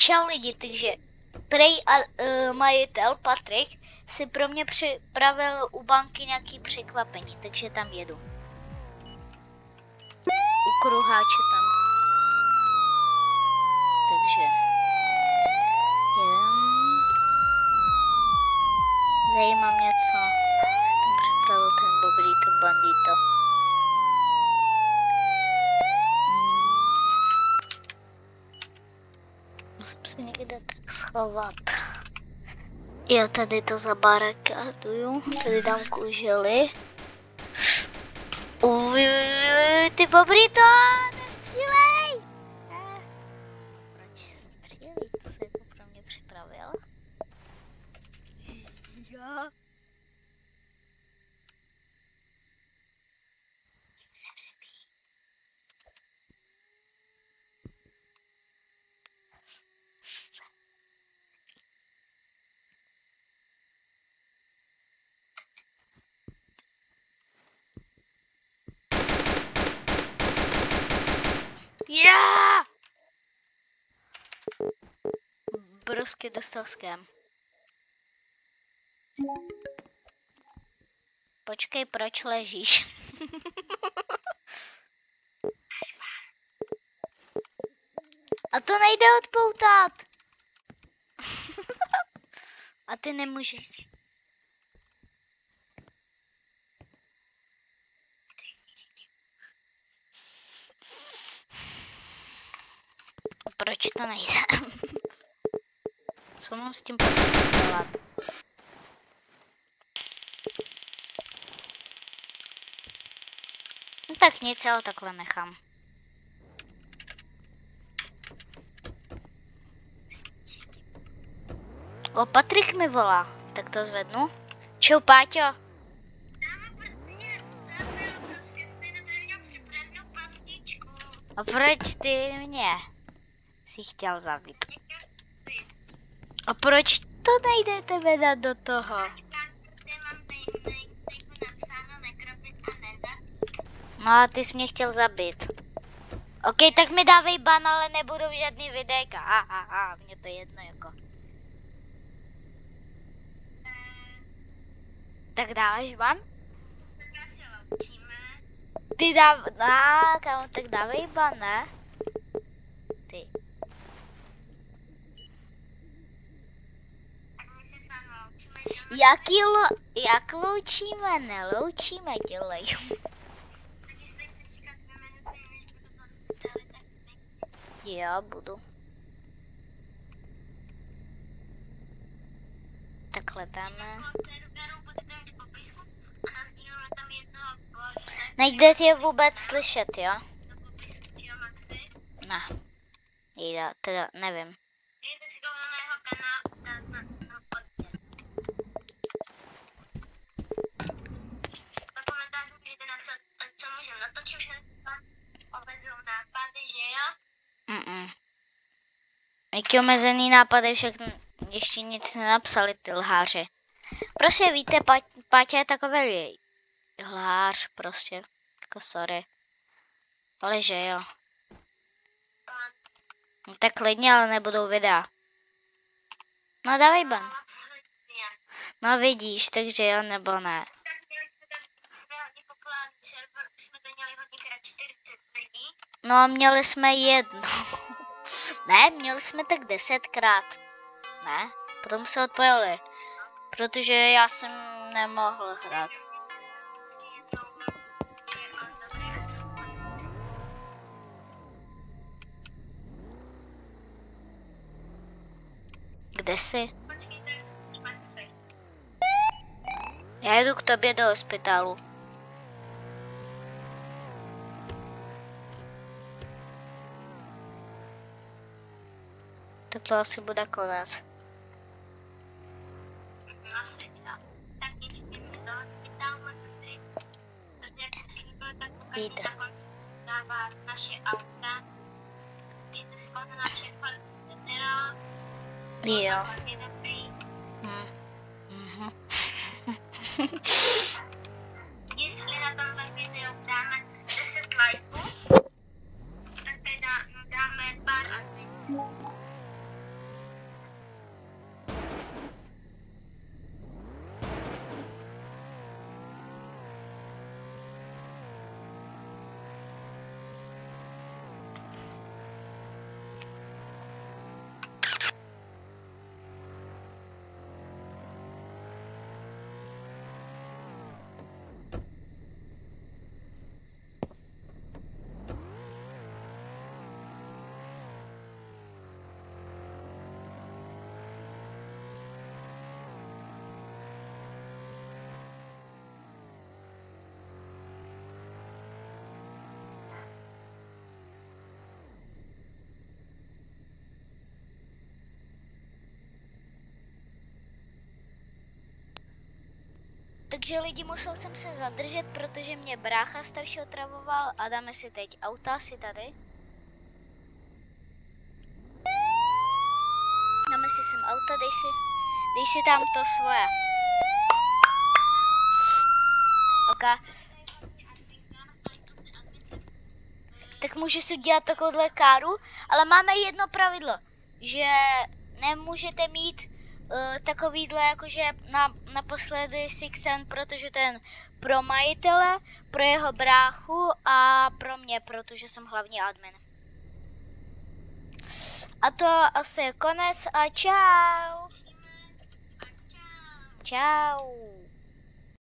Čau lidi, takže prej majitel Patrik si pro mě připravil u banky nějaký překvapení, takže tam jedu. U kruháče tam. Takže jedem. Zajímá mě, co tam připravil ten Bobrito Bandito. Musím se někde tak schovat. Jo, tady to zabarakáduju. Tady dám kužely. Ty Bobrito, nestřílej! Proč střílí? To se jako pro mě připravil. Jo. Já! Brosky dostal ském. Počkej, proč ležíš? A to nejde odpoutat. A ty nemůžeš. Proč to nejde? Co mám s tím dělat? No tak nic, já ho takhle nechám. O, Patrik mi volá, tak to zvednu. Čau, Páťo. A proč ty mě jsi chtěl zabít? A proč to nejde tebe dát do toho? No a ty jsi mě chtěl zabít. OK, tak mi dávej ban, ale nebudou žádný videjka. Mně to jedno jako. Tak dáváš ban? Ty kámo, tak dávej ban, ne? Ty. Jak loučíme? Neloučíme, dělej. Já budu. Takhle dáme. Nejde tě vůbec slyšet, jo? Ne. Já teda nevím. Jaký omezený nápady, však ještě nic nenapsali ty lháři. Prostě víte, Páťa je takový lhář prostě, jako sorry. Ale že jo. No tak klidně, ale nebudou videa. No dávej ban. No vidíš, takže jo nebo ne. No měli jsme jedno. Ne, měli jsme tak 10krát. Ne, potom se odpojili. Protože já jsem nemohl hrát. Kde jsi? Já jedu k tobě do hospitálu. Tak to asi bude konec. Jde. Jo. Jestli na tomhle videu dáme 10 lajků, tak teda dáme pár adminů. Takže lidi, musel jsem se zadržet, protože mě brácha starší otravoval a dáme si teď auta si tady. Dáme si sem auta, dej si tam to svoje. Ok. Tak můžeš si udělat takovouhle káru, ale máme jedno pravidlo, že nemůžete mít takovýhle jakože naposledy Sixen, protože to je pro majitele, pro jeho bráchu a pro mě, protože jsem hlavní admin. A to asi je konec a čau. Čau.